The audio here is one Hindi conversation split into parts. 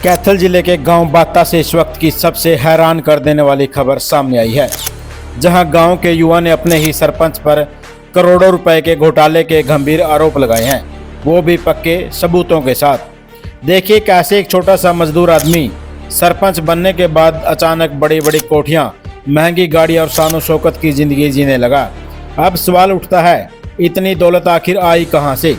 कैथल जिले के गांव बाता से इस वक्त की सबसे हैरान कर देने वाली खबर सामने आई है, जहां गांव के युवा ने अपने ही सरपंच पर करोड़ों रुपए के घोटाले के गंभीर आरोप लगाए हैं, वो भी पक्के सबूतों के साथ। देखिए कैसे एक छोटा सा मजदूर आदमी सरपंच बनने के बाद अचानक बड़ी बड़ी कोठियां, महंगी गाड़ी और शानो शौकत की जिंदगी जीने लगा। अब सवाल उठता है, इतनी दौलत आखिर आई कहां से?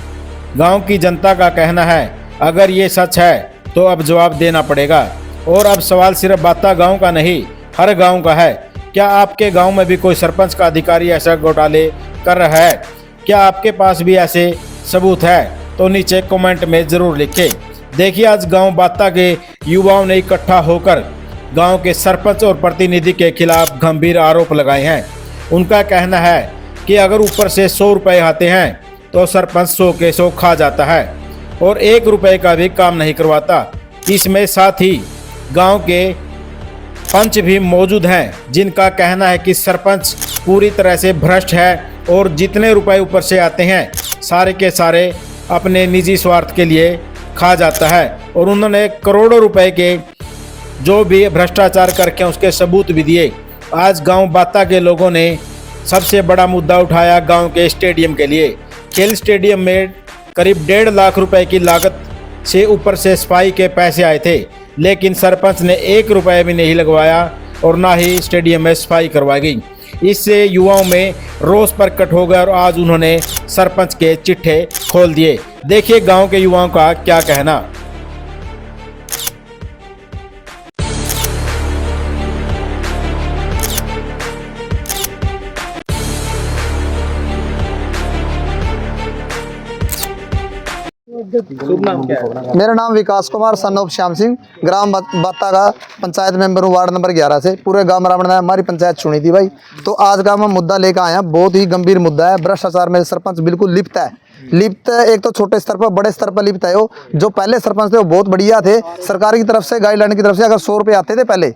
गांव की जनता का कहना है अगर ये सच है तो अब जवाब देना पड़ेगा। और अब सवाल सिर्फ बाता गांव का नहीं, हर गांव का है। क्या आपके गांव में भी कोई सरपंच का अधिकारी ऐसा घोटाले कर रहा है? क्या आपके पास भी ऐसे सबूत है? तो नीचे कमेंट में ज़रूर लिखें। देखिए आज गांव बाता के युवाओं ने इकट्ठा होकर गांव के सरपंच और प्रतिनिधि के खिलाफ गंभीर आरोप लगाए हैं। उनका कहना है कि अगर ऊपर से 100 रुपये आते हैं तो सरपंच 100 के 100 खा जाता है और 1 रुपये का भी काम नहीं करवाता। इसमें साथ ही गांव के पंच भी मौजूद हैं, जिनका कहना है कि सरपंच पूरी तरह से भ्रष्ट है और जितने रुपए ऊपर से आते हैं सारे के सारे अपने निजी स्वार्थ के लिए खा जाता है। और उन्होंने करोड़ों रुपए के जो भी भ्रष्टाचार करके उसके सबूत भी दिए। आज गांव बाता के लोगों ने सबसे बड़ा मुद्दा उठाया गांव के स्टेडियम के लिए। खेल स्टेडियम में करीब 1.5 लाख रुपए की लागत से ऊपर से सफाई के पैसे आए थे, लेकिन सरपंच ने 1 रुपये भी नहीं लगवाया और ना ही स्टेडियम में सफाई करवाई गई। इससे युवाओं में रोष प्रकट हो गया और आज उन्होंने सरपंच के चिट्ठे खोल दिए। देखिए गांव के युवाओं का क्या कहना। शुभ नाम क्या है? मेरा नाम विकास कुमार सन ऑफ श्याम सिंह, ग्राम बाता का पंचायत मेंबर हूँ, वार्ड नंबर 11 से। पूरे गांव ब्राह्मण ने हमारी पंचायत चुनी थी भाई। तो आज का हम मुद्दा लेकर आए हैं, बहुत ही गंभीर मुद्दा है। भ्रष्टाचार में सरपंच बिल्कुल लिप्त है। एक तो छोटे स्तर पर, बड़े स्तर पर लिप्त है। वो जो पहले सरपंच थे वो बहुत बढ़िया थे। सरकार की तरफ से, गाइडलाइन की तरफ से अगर 100 रुपये आते थे पहले,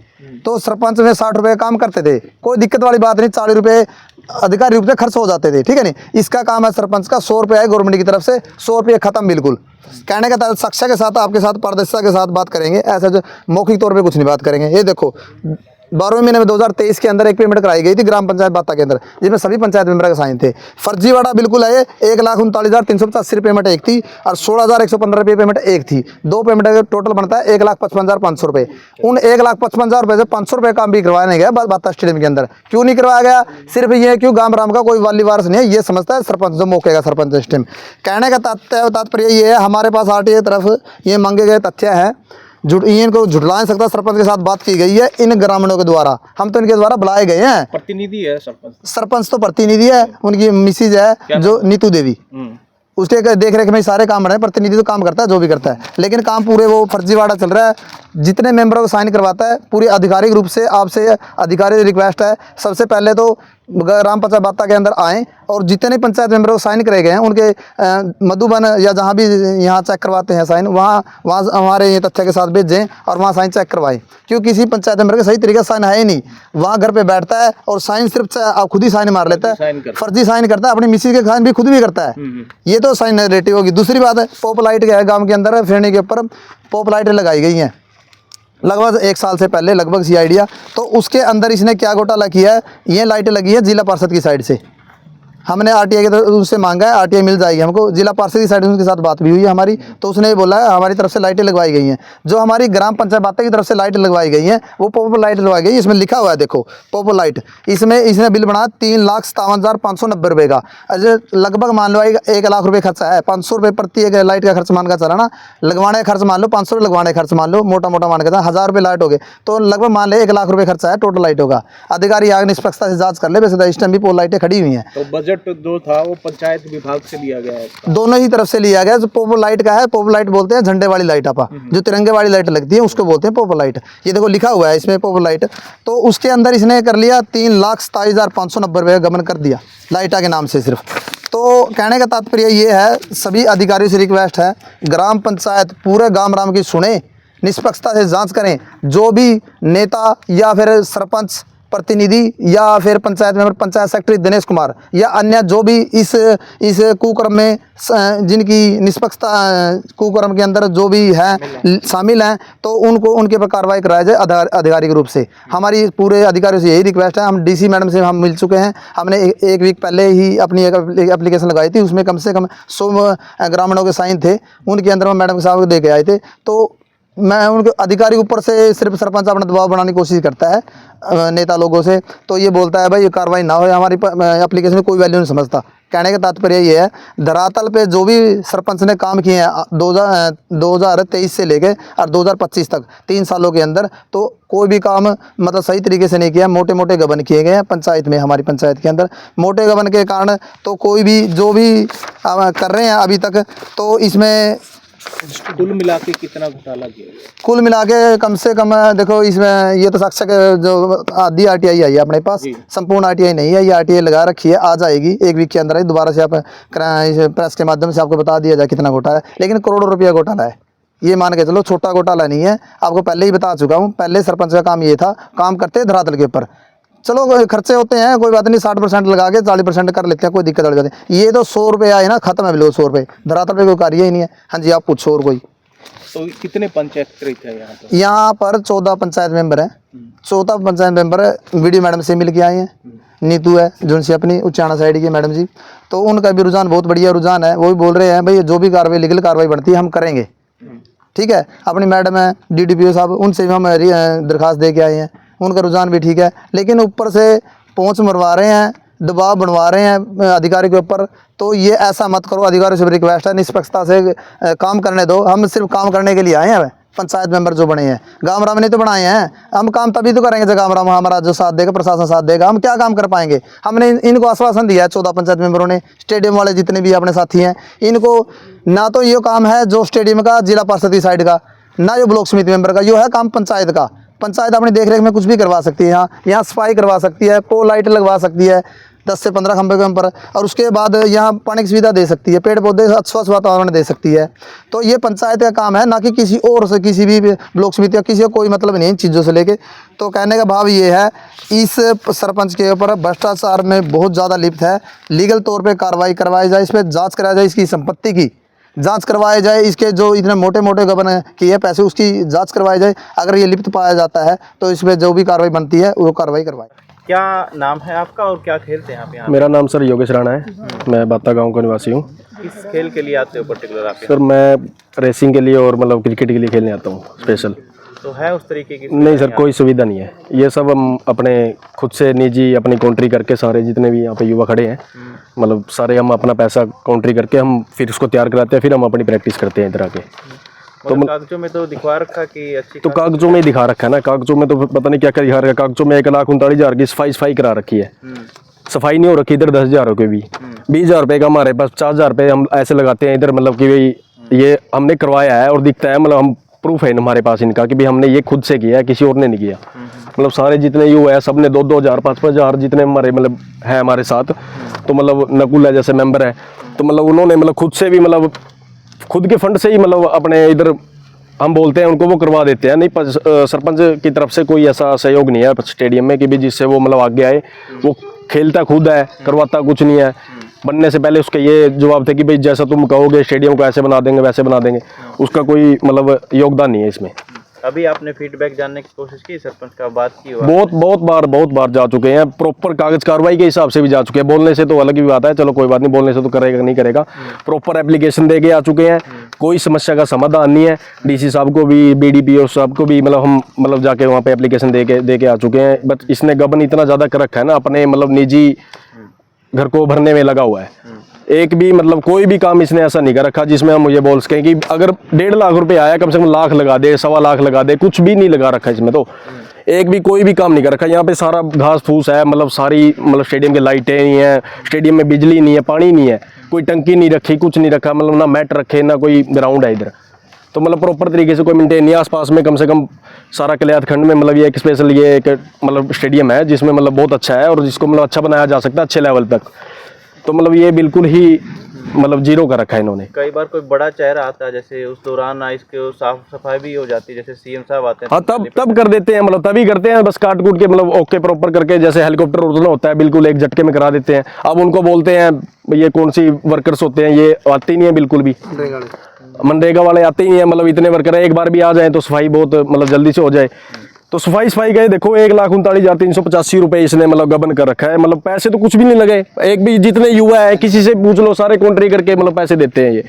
तो सरपंच में 60 रुपये काम करते थे। कोई दिक्कत वाली बात नहीं, 40 रुपये अधिकारी रूप से खर्च हो जाते थे, ठीक है नहीं। इसका काम है सरपंच का, 100 रुपये है गवर्नमेंट की तरफ से, 100 रुपये खत्म बिल्कुल। कहने का साक्ष्य के साथ, आपके साथ पारदर्शिता के साथ बात करेंगे, ऐसा जो मौखिक तौर पे कुछ नहीं बात करेंगे। ये देखो 12वें महीने में 2023 के अंदर एक पेमेंट कराई गई थी ग्राम पंचायत बाता के अंदर, जिसमें सभी पंचायत मेंबर का साइन थे। फर्जीवाड़ा बिल्कुल है। 1,39,385 पेमेंट एक थी और 16,115 रुपये पेमेंट एक थी। 2 पेमेंट का टोटल बनता है 1,55,500 रुपये। उन 1,55,000 रुपये से 500 रुपये काम भी करवाया नहीं गया बाता स्टेडियम के अंदर। क्यों नहीं करवाया गया? सिर्फ ये क्यों गांव राम का कोई वाली वारस नहीं है, ये समझता है सरपंच जो मौके का सरपंच सिस्टम। कहने का तात्पर्य ये है, हमारे पास आरटीए तरफ ये मांगे गए तथ्य हैं, इनको झुटला नहीं सकता। सरपंच के साथ बात की गई है इन ग्रामीणों के द्वारा, हम तो इनके द्वारा बुलाए गए हैं। प्रतिनिधि है सरपंच तो प्रतिनिधि है, उनकी मिसिज है जो नीतू देवी, उसके देख रेख में सारे काम रहे। प्रतिनिधि तो काम करता है जो भी करता है, लेकिन काम पूरे वो फर्जीवाड़ा चल रहा है। जितने मेंबरों को साइन करवाता है पूरी आधिकारिक रूप से, आपसे अधिकारी रिक्वेस्ट है, सबसे पहले तो ग्राम पंचायत बाता के अंदर आएँ और जितने पंचायत मेंबरों को साइन करे गए हैं उनके मधुबन या जहाँ भी यहाँ चेक करवाते हैं साइन, वहाँ हमारे ये तथ्य के साथ भेजें और वहाँ साइन चेक करवाएं। क्योंकि किसी पंचायत मेंबर का सही तरीके से साइन है ही नहीं। वहाँ घर पे बैठता है और साइन सिर्फ खुद ही साइन मार लेता है, फर्जी साइन करता है, अपनी मिसिज के साइन भी खुद भी करता है। ये तो साइन रेटिव होगी। दूसरी बात है, पॉप लाइट क्या है, गाँव के अंदर फेरने के ऊपर पॉप लाइटें लगाई गई हैं लगभग 1 साल से पहले, लगभग सी आइडिया। तो उसके अंदर इसने क्या घोटाला किया है, ये लाइटें लगी है जिला पार्षद की साइड से। हमने आरटीआई की तरफ उससे मांगा है, आरटीआई मिल जाएगी हमको। जिला पार्षद की साइड से उनके साथ बात भी हुई है हमारी, तो उसने ये बोला है हमारी तरफ से लाइटें लगवाई गई हैं। जो हमारी ग्राम पंचायत बाता की तरफ से लाइटें लगवाई गई हैं वो पॉपुलर लाइट लगवाई गई। इसमें लिखा हुआ है, देखो पॉपुलर लाइट। इसमें इसने बिल बनाया 3,57,590 रुपये का। लगभग मान लो 1 लाख रुपये खर्चा है। 500 रुपये प्रति एक लाइट का खर्च मान का चला ना, लगवाने का खर्च मान लो 500 रुपये, लगवाने का खर्च मान लो मोटा मोटा मान के 1,000 रुपये लाइट हो गए, तो लगभग मान ले 1 लाख रुपये खर्चा है टोटल लाइटों का। अधिकारी आगे निष्पक्षता से जाँच कर ले। वैसे इस टाइम भी पोल लाइटें खड़ी हुई हैं। तो बजट जो था वो पंचायत विभाग से लिया गया है, दोनों ही तरफ से लिया गया। जो पॉपुलर लाइट का है, पॉपुलर लाइट बोलते हैं झंडे वाली लाइट, आपा जो तिरंगे वाली लाइट लगती है उसको बोलते हैं पॉपुलर लाइट। ये देखो लिखा हुआ है इसमें पॉपुलर लाइट। तो उसके अंदर इसने कर लिया 3,27,590 रुपये गबन कर दिया लाइटा के नाम से सिर्फ। तो कहने का तात्पर्य ये है, सभी अधिकारियों से रिक्वेस्ट है, ग्राम पंचायत पूरे गांव राम की सुने, निष्पक्षता से जांच करें। जो भी नेता या फिर सरपंच प्रतिनिधि या फिर पंचायत मेंबर, पंचायत सेक्रेटरी दिनेश कुमार या अन्य जो भी इस कुकर्म में जिनकी निष्पक्षता कुकर्म के अंदर जो भी है शामिल हैं, तो उनको उनके पर कार्रवाई कराया जाए आधिकारिक रूप से। हमारी पूरे अधिकारियों से यही रिक्वेस्ट है। हम डीसी मैडम से हम मिल चुके हैं। हमने एक वीक पहले ही अपनी एक एप्लीकेशन लगाई थी, उसमें कम से कम 100 ग्रामीणों के साइन थे, उनके अंदर हम मैडम के साहब को दे के आए थे। तो मैं उनके अधिकारी ऊपर से सिर्फ सरपंच अपना दबाव बनाने की कोशिश करता है नेता लोगों से, तो ये बोलता है भाई ये कार्रवाई ना हो, हमारी एप्लीकेशन में कोई वैल्यू नहीं समझता। कहने का तात्पर्य ये है, धरातल पे जो भी सरपंच ने काम किए हैं 2023 से लेके और 2025 तक 3 सालों के अंदर, तो कोई भी काम मतलब सही तरीके से नहीं किया। मोटे मोटे गबन किए गए हैं पंचायत में, हमारी पंचायत के अंदर मोटे गबन के कारण तो कोई भी जो भी कर रहे हैं अभी तक, तो इसमें कुल मिला के कितना घोटाला किया गया? कुल मिला के कम से कम देखो, इसमें ये तो साक्षक जो आधी आरटीआई आई है अपने पास, संपूर्ण आरटीआई नहीं है, ये आरटीआई लगा रखी है, आ जाएगी 1 वीक के अंदर ही। दोबारा से आप प्रेस के माध्यम से आपको बता दिया जाए कितना घोटाला है, लेकिन करोड़ों रुपया घोटाला है। ये मान के चलो छोटा घोटाला नहीं है, आपको पहले ही बता चुका हूँ। पहले सरपंच का काम ये था, काम करते धरातल के ऊपर। चलो खर्चे होते हैं, कोई बात नहीं, 60% लगा के 40% कर लेते हैं, कोई दिक्कत नहीं जाती। ये तो 100 रुपये आए ना, खत्म है बिल्कुल 100 रुपये, धरातल पे कोई कार्य ही नहीं है। हाँ जी, आप पूछो और कोई। तो कितने पंचायत सेक्रेटरी थे यहाँ पर? यहाँ पर 14 पंचायत मेंबर हैं। 14 पंचायत मेंबर वीडियो मैडम से मिल के आए हैं। नीतू है जो उनसे अपनी उच्चाणा साइड की मैडम जी, तो उनका भी रुझान बहुत बढ़िया रुझान है। वो भी बोल रहे हैं भाई जो भी कार्रवाई लीगल कार्रवाई बढ़ती है हम करेंगे, ठीक है। अपनी मैडम है DDPO साहब, उनसे भी हम दरखास्त दे के आए हैं, उनका रुझान भी ठीक है। लेकिन ऊपर से पहुँच मरवा रहे हैं, दबाव बनवा रहे हैं अधिकारी के ऊपर, तो ये ऐसा मत करो। अधिकारियों से रिक्वेस्ट है, निष्पक्षता से काम करने दो। हम सिर्फ काम करने के लिए आए हैं। पंचायत मेंबर जो बने हैं गाँव राम ने तो बनाए हैं, हम काम तभी तो करेंगे जब गाँव राम हमारा जो साथ देगा, प्रशासन साथ देगा। हम क्या काम कर पाएंगे? हमने इनको आश्वासन दिया है 14 पंचायत मेंबरों ने, स्टेडियम वाले जितने भी अपने साथी हैं, इनको ना तो ये काम है जो स्टेडियम का, जिला परिषद की साइड का, ना जो ब्लॉक समिति मेंबर का, यो है काम पंचायत का। पंचायत अपनी देखरेख में कुछ भी करवा सकती है। यहाँ सफाई करवा सकती है, को लाइट लगवा सकती है 10 से 15 खंभे के ऊपर, और उसके बाद यहाँ पानी की सुविधा दे सकती है, पेड़ पौधे स्वच्छ वातावरण दे सकती है। तो ये पंचायत का काम है, ना कि किसी और से, किसी भी ब्लॉक समिति या किसी को कोई मतलब नहीं इन चीज़ों से लेके। तो कहने का भाव ये है, इस सरपंच के ऊपर भ्रष्टाचार में बहुत ज़्यादा लिप्त है। लीगल तौर पर कार्रवाई करवाई जाए, इस पर जाँच कराई जाए, इसकी संपत्ति की जांच करवाए जाए, इसके जो इतने मोटे मोटे गबन किए पैसे उसकी जांच करवाई जाए। अगर ये लिप्त पाया जाता है तो इसमें जो भी कार्रवाई बनती है वो कार्रवाई करवाए। क्या नाम है आपका और क्या खेलते हैं आप यहाँ? मेरा नाम सर योगेश राणा है, मैं बाता गांव का निवासी हूँ। किस खेल के लिए आते हो पर्टिकुलर आप? सर मैं रेसिंग के लिए और मतलब क्रिकेट के लिए खेलने आता हूँ स्पेशल। तो है उस तरीके की? नहीं सर, कोई सुविधा नहीं है। ये सब हम अपने खुद से निजी अपनी काउंट्री करके, सारे जितने भी यहाँ पे युवा खड़े हैं, मतलब सारे हम अपना पैसा काउंट्री करके हम फिर उसको तैयार कराते हैं, फिर हम अपनी प्रैक्टिस करते हैं इधर आके। तो कागजों में तो दिखवा रखा कि अच्छी, तो कागजों में दिखा रखा है ना, कागजों में तो पता नहीं क्या क्या दिखा रखा है। कागजों में 1,39,000 की सफाई करा रखी है, सफाई नहीं हो रखी। इधर 10,000 रुपये भी, 20,000 रुपये का हमारे पास 50,000 रुपये हम ऐसे लगाते हैं इधर, मतलब कि भाई ये हमने करवाया है और दिखता है, मतलब हम प्रूफ है हमारे पास इनका कि भाई हमने ये खुद से किया है, किसी और ने नहीं किया। मतलब सारे जितने युवा है सब ने 2,000, 5,000 जितने हमारे मतलब है हमारे साथ। तो मतलब नकुल है जैसे मेंबर है, तो मतलब उन्होंने मतलब खुद से भी, मतलब खुद के फंड से ही, मतलब अपने इधर हम बोलते हैं उनको, वो करवा देते हैं। नहीं, सरपंच की तरफ से कोई ऐसा सहयोग नहीं है स्टेडियम में कि भी जिससे वो मतलब आगे आए। वो खेलता खुद है, करवाता कुछ नहीं है। बनने से पहले उसके ये जवाब थे कि भाई जैसा तुम कहोगे स्टेडियम को ऐसे बना देंगे, वैसे बना देंगे। उसका कोई मतलब योगदान नहीं है इसमें। अभी आपने फीडबैक जानने की कोशिश की सरपंच का, बात की? बहुत बार जा चुके हैं, प्रॉपर कागज कार्रवाई के हिसाब से भी जा चुके हैं। बोलने से तो अलग ही बात है, चलो कोई बात नहीं, बोलने से तो करेगा नहीं करेगा। प्रॉपर एप्लीकेशन दे के आ चुके हैं, कोई समस्या का समाधान नहीं है। डीसी साहब को भी, BDPO साहब को भी, मतलब हम मतलब जाके वहाँ पे एप्लीकेशन दे के आ चुके हैं। बट इसने गबन इतना ज़्यादा कर रखा है ना, अपने मतलब निजी घर को भरने में लगा हुआ है। एक भी मतलब कोई भी काम इसने ऐसा नहीं कर रखा जिसमें हम मुझे बोल सकें कि अगर 1.5 लाख रुपए आया, कम से कम लाख लगा दे, 1.25 लाख लगा दे। कुछ भी नहीं लगा रखा इसमें, तो एक भी कोई भी काम नहीं कर रखा। यहाँ पे सारा घास फूस है, मतलब सारी मतलब स्टेडियम की लाइटें नहीं है, स्टेडियम में बिजली नहीं है, पानी नहीं है, कोई टंकी नहीं रखी, कुछ नहीं रखा, मतलब ना मैट रखे, ना कोई ग्राउंड है इधर। तो मतलब प्रॉपर तरीके से कोई मेंटेन नहीं है। आसपास में कम से कम सारा कलियात खंड में मतलब ये एक स्पेशल ये एक मतलब स्टेडियम है जिसमें मतलब बहुत अच्छा है और जिसको मतलब अच्छा बनाया जा सकता है अच्छे लेवल तक। तो मतलब ये बिल्कुल ही मतलब जीरो कर रखा है इन्होंने। कई बार कोई बड़ा चेहरा आता है, जैसे उस दौरान इसके साफ सफाई भी हो जाती है, जैसे सीएम साहब आते हैं हाँ तब कर देते हैं, मतलब तभी करते हैं, बस काट कूट के मतलब ओके प्रॉपर करके, जैसे हेलीकॉप्टर उड़ना होता है बिल्कुल एक झटके में करा देते हैं। अब उनको बोलते हैं ये कौन सी वर्कर्स होते हैं, ये आते ही नहीं है बिल्कुल भी, मनरेगा वाले आते ही नहीं है, मतलब इतने वर्कर है, एक बार भी आ जाए तो सफाई बहुत मतलब जल्दी से हो जाए। तो सफाई गए देखो 1,39,385 रुपए इसने मतलब गबन कर रखा है, मतलब पैसे तो कुछ भी नहीं लगे, एक भी जितने युवा है किसी से पूछ लो सारे कॉन्ट्री करके मतलब पैसे देते हैं ये,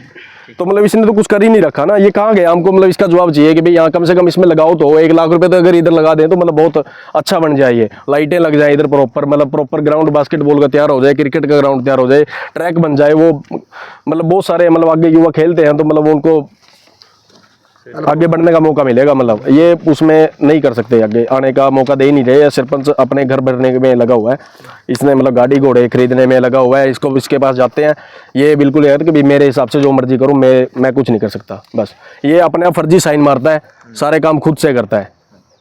तो मतलब इसने तो कुछ कर ही नहीं रखा ना, ये कहाँ गया, हमको मतलब इसका जवाब चाहिए कि भाई यहाँ कम से कम इसमें लगाओ तो 1 लाख रुपए तो अगर इधर लगा दें तो मतलब बहुत अच्छा बन जाए, ये लाइटें लग जाए इधर प्रॉपर, मतलब प्रॉपर ग्राउंड बास्केटबॉल का तैयार हो जाए, क्रिकेट का ग्राउंड तैयार हो जाए, ट्रैक बन जाए, वो मतलब बहुत सारे मतलब आगे युवा खेलते हैं तो मतलब उनको आगे बढ़ने का मौका मिलेगा, मतलब ये उसमें नहीं कर सकते, आगे आने का मौका दे ही नहीं रहे। सरपंच अपने घर भरने में लगा हुआ है, इसने मतलब गाड़ी घोड़े खरीदने में लगा हुआ है, इसको इसके पास जाते हैं ये बिल्कुल है कि मेरे हिसाब से जो मर्जी करूं, मैं कुछ नहीं कर सकता, बस ये अपने आप फर्जी साइन मारता है, सारे काम खुद से करता है,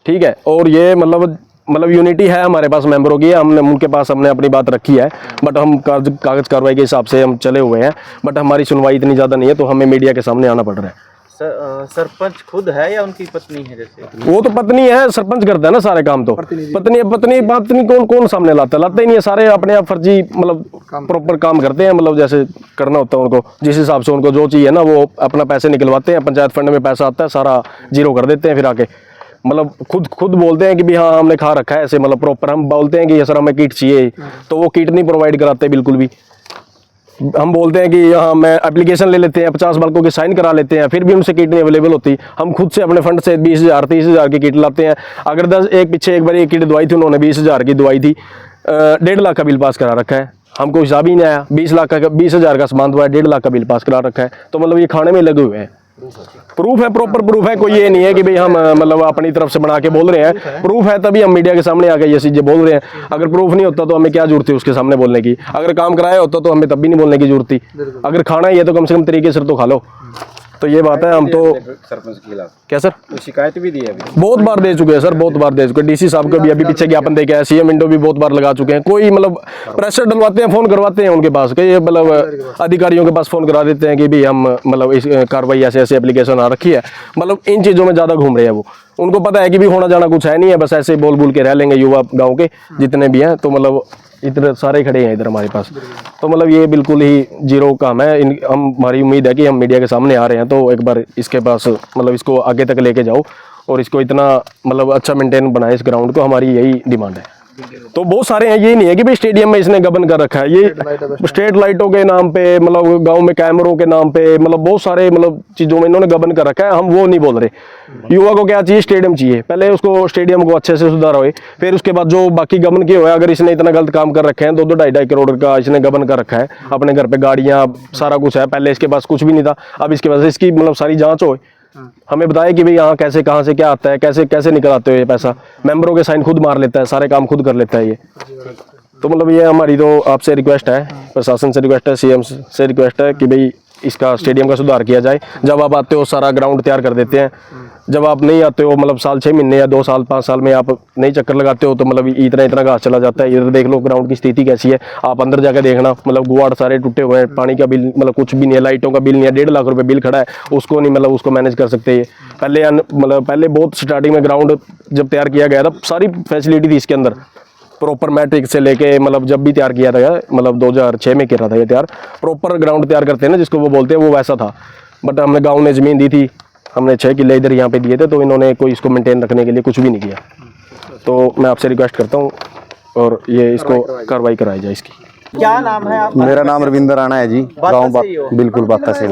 ठीक है। और ये मतलब यूनिटी है हमारे पास मेंबरों की, हमने उनके पास हमने अपनी बात रखी है, बट हम कागज कार्रवाई के हिसाब से हम चले हुए हैं, बट हमारी सुनवाई इतनी ज़्यादा नहीं है, तो हमें मीडिया के सामने आना पड़ रहा है। सरपंच खुद है या उनकी पत्नी है? जैसे वो तो पत्नी है, सरपंच करता है ना सारे काम, तो पत्नी कौन सामने लाता ही नहीं है, सारे अपने आप फर्जी मतलब प्रॉपर काम करते हैं, मतलब जैसे करना होता है उनको, जिस हिसाब से उनको जो चाहिए ना वो अपना पैसे निकलवाते हैं, पंचायत फंड में पैसा आता है सारा जीरो कर देते हैं, फिर आके मतलब खुद बोलते हैं कि भी हाँ हमने खा रखा है ऐसे, मतलब प्रॉपर हम बोलते हैं कि सर हमें किट चाहिए, तो वो किट नहीं प्रोवाइड कराते बिल्कुल भी। हम बोलते हैं कि हाँ मैं एप्लीकेशन ले लेते हैं, 50 बालकों की साइन करा लेते हैं, फिर भी उनसे किट नहीं अवेलेबल होती, हम खुद से अपने फंड से 20,000 30,000 की किट लाते हैं। अगर 10 एक बार एक किट दवाई थी, उन्होंने 20,000 की दवाई थी, 1.5 लाख का बिल पास करा रखा है, हमको हिसाब ही नहीं आया, 20,000 का सामान दवाया, 1.5 लाख का बिल पास करा रखा है, तो मतलब ये खाने में लगे हुए हैं। प्रूफ है, प्रॉपर प्रूफ है, कोई ये नहीं है कि भाई हम मतलब अपनी तरफ से बना के बोल रहे हैं, प्रूफ है तभी हम मीडिया के सामने आके ये चीजें बोल रहे हैं। अगर प्रूफ नहीं होता तो हमें क्या जरूरत थी उसके सामने बोलने की, अगर काम कराया होता तो हमें तब भी नहीं बोलने की जरूरत थी, अगर खाना ही है तो कम से कम तरीके से तो खा लो, तो ये बात है। हम तो सरपंच के खिलाफ क्या सर शिकायत भी दी है अभी, बहुत बार दे चुके हैं सर, बहुत बार दे चुके हैं, डीसी साहब को भी अभी पीछे ज्ञापन दे के आया, सीएम विंडो भी बहुत बार लगा चुके हैं, कोई मतलब प्रेशर डलवाते हैं, फोन करवाते हैं उनके पास, कई मतलब अधिकारियों के पास फोन करा देते हैं कि भी हम मतलब इस कार्रवाई ऐसे एप्लीकेशन आ रखी है, मतलब इन चीज़ों में ज़्यादा घूम रहे हैं वो, उनको पता है कि भी होना जाना कुछ है नहीं है, बस ऐसे बोल के रह लेंगे युवा गाँव के जितने भी हैं, तो मतलब इतने सारे खड़े हैं इधर हमारे पास, तो मतलब ये बिल्कुल ही जीरो काम है। हमारी उम्मीद है कि हम मीडिया के सामने आ रहे हैं तो एक बार इसके पास मतलब इसको आगे तक लेके जाओ और इसको इतना मतलब अच्छा मेंटेन बनाए इस ग्राउंड को, हमारी यही डिमांड है। तो बहुत सारे हैं, ये नहीं है कि भाई स्टेडियम में इसने गबन कर रखा है, ये स्ट्रीट लाइटों के नाम पे, मतलब गांव में कैमरों के नाम पे, मतलब बहुत सारे मतलब चीज़ों में इन्होंने गबन कर रखा है, हम वो नहीं बोल रहे। युवा को क्या चाहिए, स्टेडियम चाहिए, पहले उसको स्टेडियम को अच्छे से सुधारा हो, फिर उसके बाद जो बाकी गबन किए हुए, अगर इसने इतना गलत काम कर रखे हैं, 2-2 2.5 करोड़ का इसने गबन कर रखा है, अपने घर पे गाड़ियाँ सारा कुछ है, पहले इसके पास कुछ भी नहीं था, अब इसके पास इसकी मतलब सारी जाँच हो, हमें बताया कि भाई यहाँ कैसे कहाँ से क्या आता है, कैसे निकल आते हो ये पैसा, मेंबरों के साइन खुद मार लेता है, सारे काम खुद कर लेता है ये, तो मतलब ये हमारी तो आपसे रिक्वेस्ट है, प्रशासन से रिक्वेस्ट है, सीएम से रिक्वेस्ट है कि भाई इसका स्टेडियम का सुधार किया जाए। जब आप आते हो सारा ग्राउंड तैयार कर देते हैं, जब आप नहीं आते हो मतलब साल 6 महीने या 2 साल 5 साल में आप नहीं चक्कर लगाते हो तो मतलब इतना घास चला जाता है। इधर देख लो ग्राउंड की स्थिति कैसी है, आप अंदर जाकर देखना, मतलब गुआड़ सारे टूटे हुए हैं, पानी का बिल मतलब कुछ भी नहीं है, लाइटों का बिल नहीं है, 1.5 लाख रुपए बिल खड़ा है, उसको नहीं मतलब उसको मैनेज कर सकते ये। पहले बहुत स्टार्टिंग में ग्राउंड जब तैयार किया गया था सारी फैसिलिटी थी इसके अंदर, प्रॉपर मैट्रिक से लेके मतलब जब भी तैयार किया था, मतलब 2006 में किया था ये तैयार, प्रॉपर ग्राउंड तैयार करते हैं ना जिसको वो बोलते हैं, वो वैसा था। बट हमने गांव ने ज़मीन दी थी, हमने 6 किले इधर यहाँ पे दिए थे, तो इन्होंने कोई इसको मेंटेन रखने के लिए कुछ भी नहीं किया। तो मैं आपसे रिक्वेस्ट करता हूँ और ये इसको कार्रवाई कराई जाए इसकी। क्या नाम है आप? मेरा नाम रविंदर राणा है जी, गाँव बिल्कुल बाता से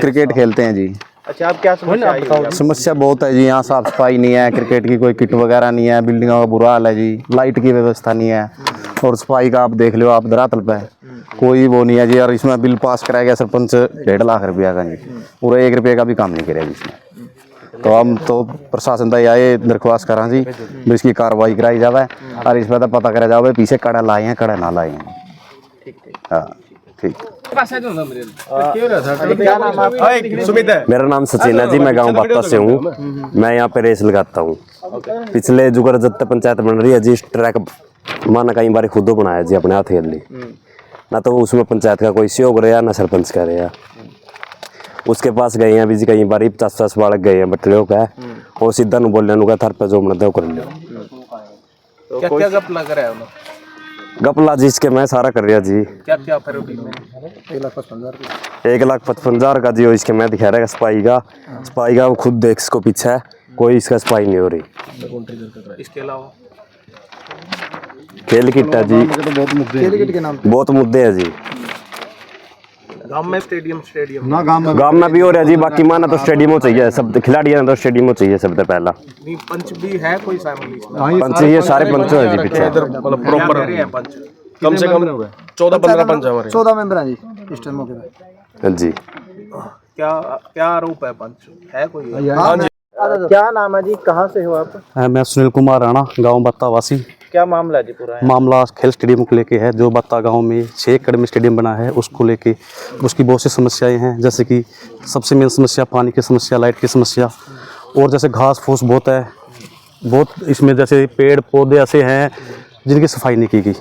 क्रिकेट खेलते हैं जी। अच्छा, आप क्या समस्या आई है? समस्या बहुत है जी, यहाँ साफ सफाई नहीं है, क्रिकेट की कोई किट वगैरह नहीं है, बिल्डिंगों का बुरा हाल है जी, लाइट की व्यवस्था नहीं है, और सफाई का आप देख लो, आप धरातल पे कोई वो नहीं है जी। और इसमें बिल पास कराया गया सरपंच 1.5 लाख रुपया का जी, पूरा 1 रुपये का भी काम नहीं करेगा इसमें। तो हम तो प्रशासन तक आए दरख्वास्त करा जी, इसकी कार्रवाई कराई जाए और इसमें तो पता करा जाए पीछे कड़ा लाए हैं कड़ा ना लाए हैं। हाँ ठीक। मेरा नाम सचिन है जी, मैं गांव बाता से हूँ, मैं यहाँ पे रेस लगाता हूँ। पिछले जुगर जब तक पंचायत बन रही है जी, ट्रैक माना कई बार खुद बनाया जी अपने हाथ खेल ली, ना तो उसमें पंचायत का कोई सहयोग रहा ना सरपंच का रहा। उसके पास गए हैं अभी जी कई बार 50 बालक गए हैं बटलियों का और सीधा नु बोलने का थार पे जो मन दो कर लो। तो क्या क्या गप लग रहा है उन्हें? गपला जी इसके मैं सारा कर रहा जी। क्या क्या फिर 1,55,000 का जी और इसके मैं दिखा रहा है सफाई का वो खुद देख इसको पीछे है, कोई इसका सफाई नहीं हो रही। इसके अलावा खेल किट है जी, बहुत मुद्दे हैं जी। गांव में स्टेडियम गांव में भी हो रहा है जी, बाकी माना तो स्टेडियम हो चाहिए, सब खिलाड़ियों तो स्टेडियम हो चाहिए सबसे पहला। नहीं, पंच भी है कोई शामिल पंच ये सारे पंच हैं जी पीछे। मतलब प्रॉपर है पंच? कम से कम 14-15 पंच है हमारे। 14 मेंबर हैं जी इस टाइम मौके पे। जी क्या क्या आरोप है? पंच है कोई? क्या नाम है जी, कहाँ से हो आप? मैं सुनील कुमार राणा, गांव बत्ता वासी। क्या मामला है जी पूरा? मामला खेल स्टेडियम को लेके है, जो बत्ता गांव में 6 एकड़ में स्टेडियम बना है उसको लेके उसकी बहुत सी समस्याएं हैं, जैसे कि सबसे मेन समस्या पानी की समस्या, लाइट की समस्या, और जैसे घास फूस बहुत है, बहुत इसमें जैसे पेड़ पौधे ऐसे हैं जिनकी सफाई नहीं की गई।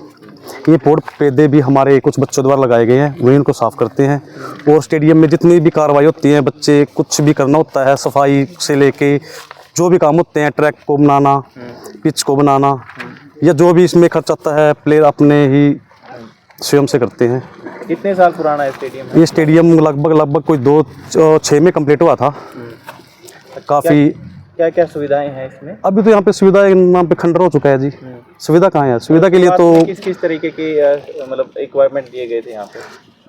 ये पेड़ पौधे भी हमारे कुछ बच्चों द्वारा लगाए गए हैं, वही इनको साफ़ करते हैं। और स्टेडियम में जितनी भी कार्रवाई होती है, बच्चे कुछ भी करना होता है, सफाई से लेके जो भी काम होते हैं, ट्रैक को बनाना, पिच को बनाना, या जो भी इसमें खर्च आता है, प्लेयर अपने ही स्वयं से करते हैं। कितने साल पुराना है स्टेडियम? ये स्टेडियम लगभग कोई 2006 में कंप्लीट हुआ था। काफ़ी क्या क्या सुविधाएं हैं इसमें? अभी तो यहाँ पे सुविधा यहाँ पे खंडर हो चुका है जी। सुविधा कहाँ है? सुविधा के लिए तो किस किस तरीके की मतलब इक्विपमेंट दिए गए थे यहाँ पे?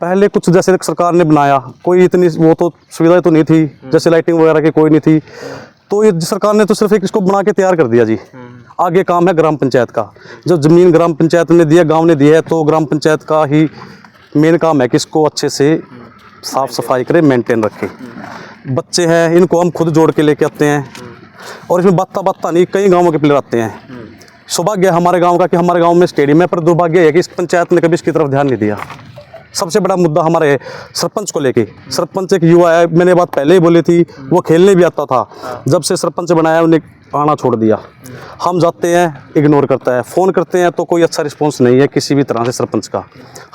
पहले कुछ जैसे सरकार ने बनाया, कोई इतनी वो तो सुविधाएं तो नहीं थी, जैसे लाइटिंग वगैरह की कोई नहीं थी, तो ये सरकार ने तो सिर्फ एक इसको बना के तैयार कर दिया जी। आगे काम है ग्राम पंचायत का, जो ज़मीन ग्राम पंचायत ने दिया, गांव ने दिया है, तो ग्राम पंचायत का ही मेन काम है कि इसको अच्छे से साफ़ सफाई करे, मेंटेन रखे। बच्चे हैं, इनको हम खुद जोड़ के लेके आते हैं, और इसमें बत्ता नहीं, कई गाँवों के प्लेयर आते हैं। सौभाग्य है हमारे गाँव का कि हमारे गाँव में स्टेडियम है, पर दुर्भाग्य है कि इस पंचायत ने कभी इसकी तरफ ध्यान नहीं दिया। सबसे बड़ा मुद्दा हमारे सरपंच को लेके, सरपंच एक युवा है, मैंने बात पहले ही बोली थी, वो खेलने भी आता था, जब से सरपंच बनाया उन्हें आना छोड़ दिया। हम जाते हैं, इग्नोर करता है, फ़ोन करते हैं तो कोई अच्छा रिस्पॉन्स नहीं है किसी भी तरह से सरपंच का।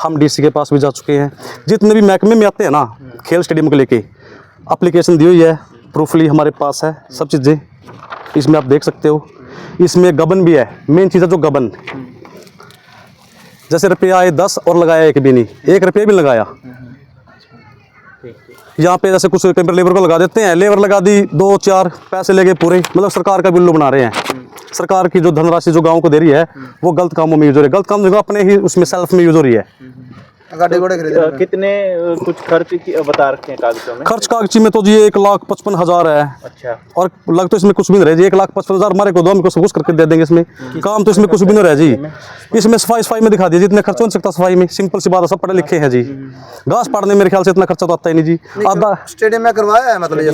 हम डीसी के पास भी जा चुके हैं, जितने भी महकमे में आते हैं ना खेल स्टेडियम को लेके, एप्लीकेशन दी हुई है, प्रूफली हमारे पास है सब चीज़ें, इसमें आप देख सकते हो। इसमें गबन भी है, मेन चीज़ है जो गबन, जैसे रुपया आए 10 और लगाया 1 भी नहीं, 1 रुपया भी लगाया। यहाँ पे जैसे कुछ लेबर को लगा देते हैं, लेबर लगा दी 2-4 पैसे लेके पूरे, मतलब सरकार का बिल्लू बना रहे हैं। सरकार की जो धनराशि जो गांव को दे रही है वो गलत कामों में यूज हो रही है, गलत काम जो अपने ही उसमें सेल्फ में यूज हो रही है। कितने कुछ खर्च बता रखे हैं कागजों में? खर्च कागजी में तो जी 1,55,000 है। अच्छा। और लग तो इसमें कुछ भी नहीं रहे जी, 1,55,000 हमारे को दो, हमको सब कुछ करके दे देंगे। इसमें काम तो इसमें कुछ भी नहीं रहा जी। इसमें सफाई में दिखा दीजिए, इतना खर्च हो नहीं सकता सफाई में, सिंपल सी बात है, सब पढ़े लिखे हैं जी। घास पाड़ने मेरे ख्याल से इतना खर्चा तो आता ही नहीं जी। आधा स्टेडियम में करवाया है, मतलब ये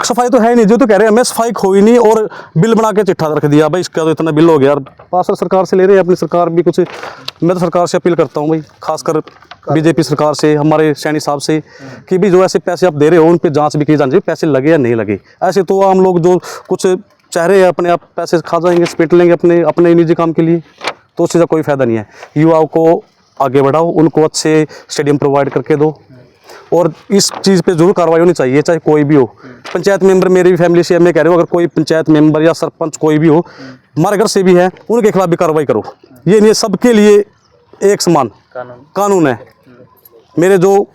सफाई तो है नहीं, जो तो कह रहे हैं हमें सफाई खोई नहीं, और बिल बना के चिट्ठा रख दिया भाई इसका तो इतना बिल हो गया। पास सरकार से ले रहे हैं, अपनी सरकार भी कुछ, मैं तो सरकार से अपील करता हूँ भाई, खासकर बीजेपी सरकार से, हमारे सैनी साहब से, कि भी जो ऐसे पैसे आप दे रहे हो उन पे जांच भी की जानी चाहिए, पैसे लगे या नहीं लगे। ऐसे तो हम लोग जो कुछ चाह रहे हैं अपने आप पैसे खा जाएंगे, स्पेट लेंगे अपने निजी काम के लिए, तो उससे कोई फायदा नहीं है। युवाओं को आगे बढ़ाओ, उनको अच्छे स्टेडियम प्रोवाइड करके दो, और इस चीज़ पे जरूर कार्रवाई होनी चाहिए, चाहे कोई भी हो। पंचायत मेंबर, मेरी भी फैमिली से मैं कह रहा हूँ, अगर कोई पंचायत मेंबर या सरपंच कोई भी हो, हमारे घर से भी है, उनके खिलाफ भी कार्रवाई करो। ये नहीं, सबके लिए एक समान कानून है। मेरे जो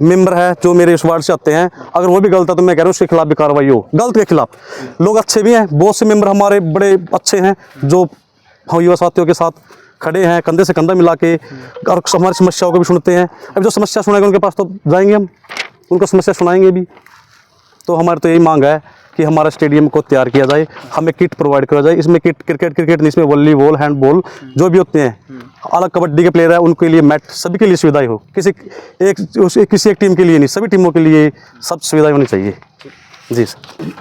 मेंबर है, जो मेरे इस वार्ड से आते हैं, अगर वो भी गलत है तो मैं कह रहा हूँ उसके खिलाफ भी कार्रवाई हो। गलत के खिलाफ लोग अच्छे भी हैं, बहुत से मेंबर हमारे बड़े अच्छे हैं जो हम युवा साथियों के साथ खड़े हैं, कंधे से कंधा मिला के, और हमारी समस्याओं को भी सुनते हैं। अब जो समस्या सुनेंगे उनके पास तो जाएंगे, हम उनको समस्या सुनाएंगे भी। तो हमारी तो यही मांग है कि हमारा स्टेडियम को तैयार किया जाए, हमें किट प्रोवाइड करा जाए। इसमें किट क्रिकेट नहीं, इसमें वॉलीबॉल, हैंडबॉल जो भी होते हैं, अलग कबड्डी के प्लेयर है उनके लिए मैट, सभी के लिए सुविधाएं हो, किसी एक टीम के लिए नहीं, सभी टीमों के लिए सब सुविधाएं होनी चाहिए जी सर।